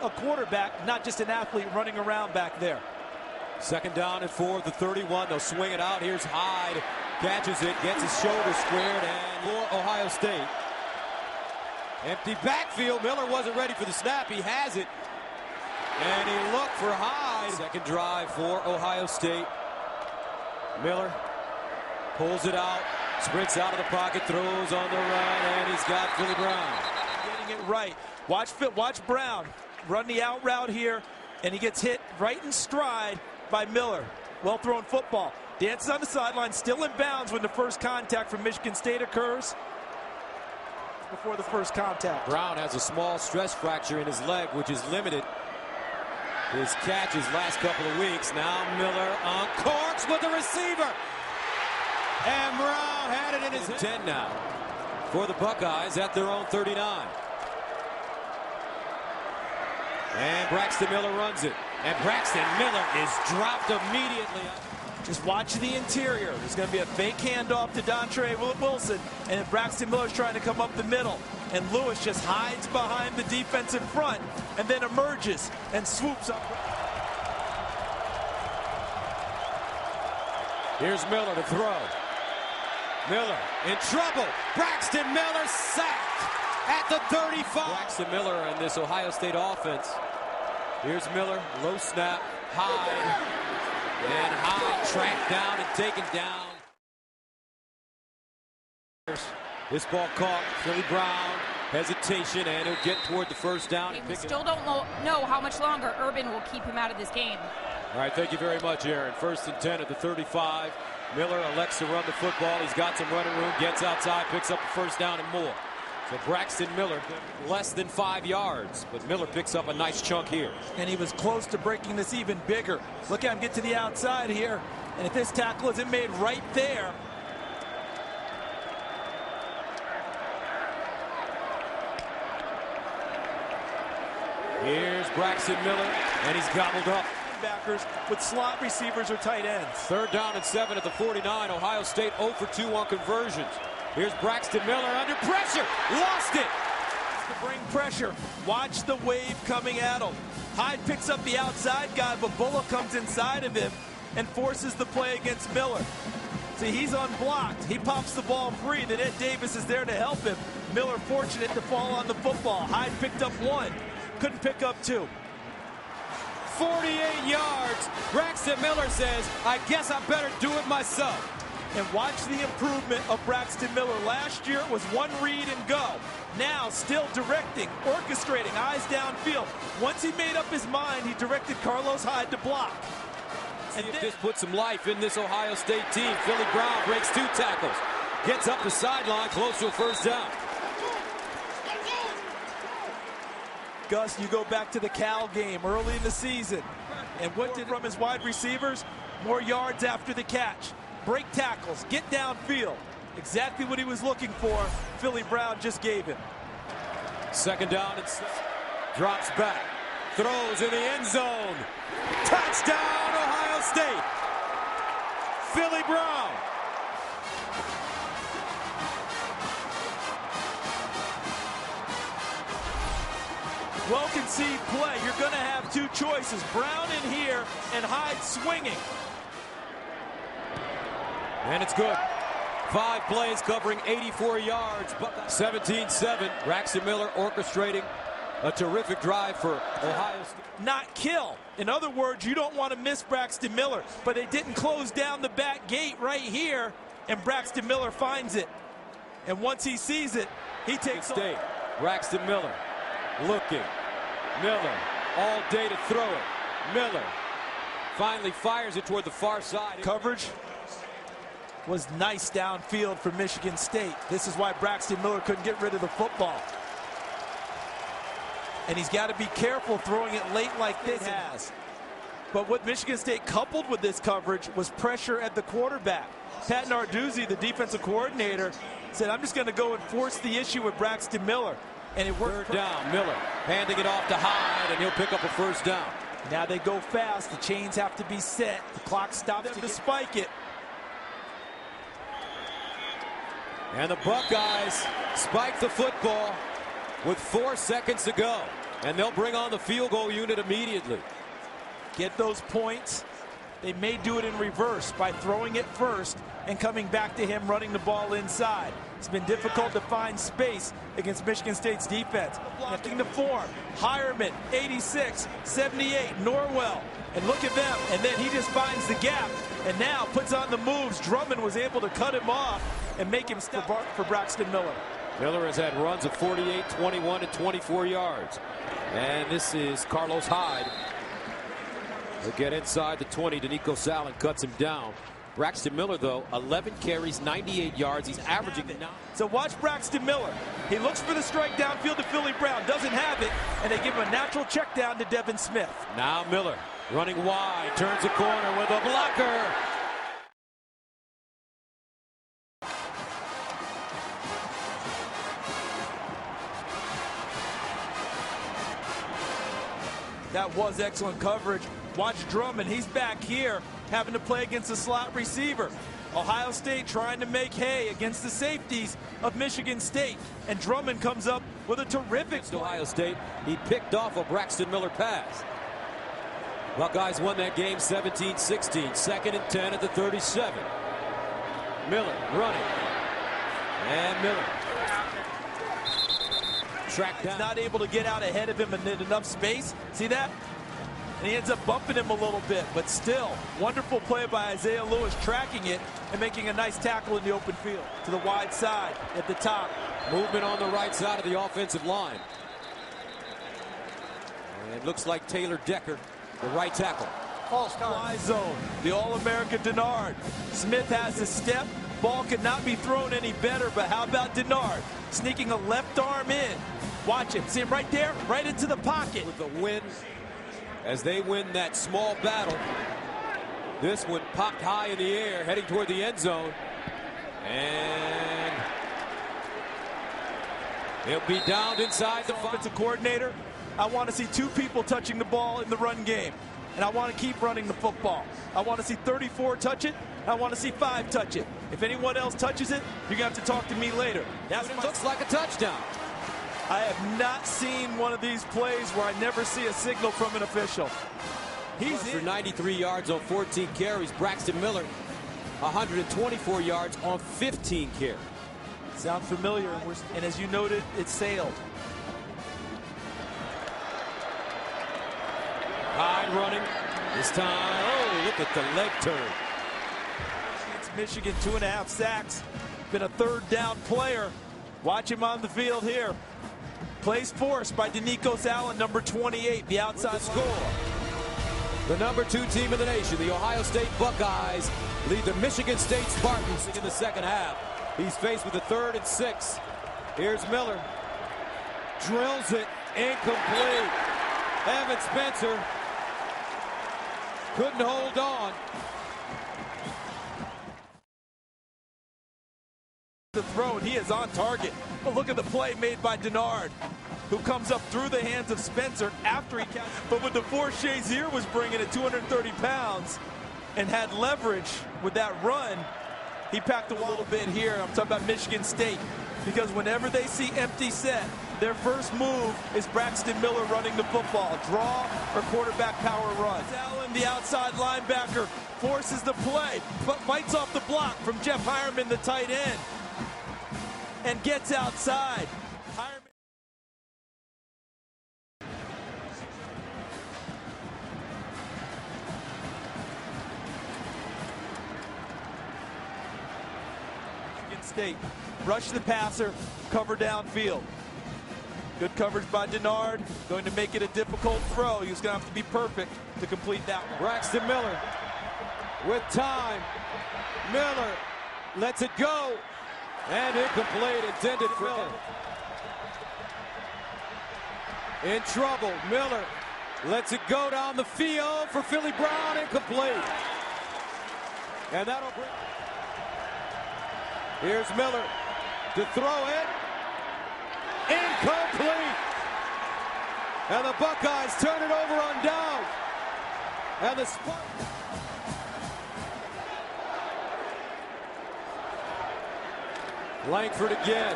a quarterback, not just an athlete running around back there. Second down and 4 at the 31. They'll swing it out. Here's Hyde. Catches it, gets his shoulder squared, and for Ohio State. Empty backfield. Miller wasn't ready for the snap. He has it. And he looked for Hyde. Second drive for Ohio State. Miller pulls it out, sprints out of the pocket, throws on the run, and he's got Philly Brown. Getting it right. Watch Brown run the out route here, and he gets hit right in stride by Miller. Well-thrown football. Dances on the sideline, still in bounds when the first contact from Michigan State occurs. Before the first contact. Brown has a small stress fracture in his leg, which is limited his catches last couple of weeks. Now Miller uncorks with the receiver. And Brown had it in his 10 now for the Buckeyes at their own 39. And Braxton Miller runs it. And Braxton Miller is dropped immediately. Just watch the interior. There's going to be a fake handoff to Dontre Wilson, and Braxton Miller's trying to come up the middle. And Lewis just hides behind the defensive front and then emerges and swoops up. Here's Miller to throw. Miller in trouble. Braxton Miller sacked at the 35. Braxton Miller and this Ohio State offense. Here's Miller, low snap, Hyde. And Hyde tracked down and taken down. This ball caught. Philly Brown, hesitation, and he'll get toward the first down. We still don't know how much longer Urban will keep him out of this game. All right, thank you very much, Aaron. First and 10 at the 35. Miller elects to run the football. He's got some running room, gets outside, picks up the first down and more. So Braxton Miller, less than 5 yards, but Miller picks up a nice chunk here. And he was close to breaking this even bigger. Look at him get to the outside here. And if this tackle isn't made right there. Here's Braxton Miller, and he's gobbled up. Backers with slot receivers or tight ends. Third down and 7 at the 49. Ohio State 0 for 2 on conversions. Here's Braxton Miller under pressure. Lost it. To bring pressure. Watch the wave coming at him. Hyde picks up the outside guy, but Bullock comes inside of him and forces the play against Miller. See, he's unblocked. He pops the ball free. Then Ed Davis is there to help him. Miller fortunate to fall on the football. Hyde picked up 1. Couldn't pick up 2. 48 yards. Braxton Miller says, I guess I better do it myself. And watch the improvement of Braxton Miller. Last year it was one read and go. Now still directing, orchestrating, eyes downfield. Once he made up his mind, he directed Carlos Hyde to block. And this puts some life in this Ohio State team. Philly Brown breaks 2 tackles. Gets up the sideline, close to a first down. Gus, you go back to the Cal game early in the season. And what did from his wide receivers? More yards after the catch. Break tackles, get downfield. Exactly what he was looking for. Philly Brown just gave him. Second down and 6. Drops back. Throws in the end zone. Touchdown, Ohio State. Philly Brown. Well-conceived play. You're going to have 2 choices. Brown in here and Hyde swinging. And it's good. 5 plays covering 84 yards. 17-7. Braxton Miller orchestrating a terrific drive for Ohio State. Not kill. In other words, you don't want to miss Braxton Miller. But they didn't close down the back gate right here. And Braxton Miller finds it. And once he sees it, he takes off. Braxton Miller looking. Miller all day to throw it. Miller finally fires it toward the far side. Coverage was nice downfield for Michigan State. This is why Braxton Miller couldn't get rid of the football. And he's got to be careful throwing it late like this has. But what Michigan State coupled with this coverage was pressure at the quarterback. Pat Narduzzi, the defensive coordinator, said, I'm just going to go and force the issue with Braxton Miller. And it worked. Third down, Miller handing it off to Hyde, and he'll pick up a first down. Now they go fast. The chains have to be set. The clock stops to spike it. And the Buckeyes spike the football with 4 seconds to go. And they'll bring on the field goal unit immediately. Get those points. They may do it in reverse by throwing it first and coming back to him running the ball inside. It's been difficult to find space against Michigan State's defense. Blocking the form. Hireman, 86, 78, Norwell. And look at them. And then he just finds the gap and now puts on the moves. Drummond was able to cut him off and make him stop for Braxton Miller. Miller has had runs of 48, 21, and 24 yards. And this is Carlos Hyde. He'll get inside the 20. Danico Sallin cuts him down. Braxton Miller, though, 11 carries, 98 yards. He's averaging 9. So watch Braxton Miller. He looks for the strike downfield to Philly Brown. Doesn't have it. And they give him a natural check down to Devin Smith. Now Miller running wide. Turns the corner with a blocker. That was excellent coverage. Watch Drummond. He's back here having to play against a slot receiver. Ohio State trying to make hay against the safeties of Michigan State. And Drummond comes up with a terrific play. Ohio State. He picked off a Braxton Miller pass. Buckeyes won that game 17-16. 2nd and 10 at the 37. Miller running. And Miller tracked down. He's not able to get out ahead of him and in enough space. See that? And he ends up bumping him a little bit, but still, wonderful play by Isaiah Lewis, tracking it and making a nice tackle in the open field. To the wide side at the top. Movement on the right side of the offensive line. And it looks like Taylor Decker, the right tackle. False fly zone. The All-American Denard. Smith has the step. Ball could not be thrown any better, but how about Denard? Sneaking a left arm in. Watch him. See him right there? Right into the pocket. With the win, as they win that small battle. This one popped high in the air, heading toward the end zone. And he'll be downed inside the offensive coordinator. I want to see 2 people touching the ball in the run game. And I want to keep running the football. I want to see 34 touch it. I want to see 5 touch it. If anyone else touches it, you're going to have to talk to me later. It looks like a touchdown. I have not seen one of these plays where I never see a signal from an official. He's for 93 yards on 14 carries. Braxton Miller, 124 yards on 15 carries. Sound familiar, and as you noted, it sailed. Hyde running. This time, oh, look at the leg turn. It's Michigan, 2.5 sacks. Been a 3rd down player. Watch him on the field here. Plays forced by Danico Sallin, number 28, the outside score. The number 2 team in the nation, the Ohio State Buckeyes, lead the Michigan State Spartans in the 2nd half. He's faced with a 3rd and 6. Here's Miller. Drills it. Incomplete. Evan Spencer couldn't hold on. The throw, and he is on target. But look at the play made by Denard, who comes up through the hands of Spencer after he catches. But with the force Shazier was bringing at 230 pounds and had leverage with that run, he packed a little bit here. I'm talking about Michigan State, because whenever they see empty set, their first move is Braxton Miller running the football. Draw or quarterback power run. Allen, the outside linebacker, forces the play, but fights off the block from Jeff Hireman, the tight end, and gets outside. Hireman. Michigan State, rush the passer, cover downfield. Good coverage by Denard, going to make it a difficult throw. He's going to have to be perfect to complete that one. Braxton Miller with time. Miller lets it go. And incomplete, intended for Miller. In trouble, Miller lets it go down the field for Philly Brown, incomplete. And that'll bring. Here's Miller to throw it. Incomplete. And the Buckeyes turn it over on down. And the Spartans. Langford again.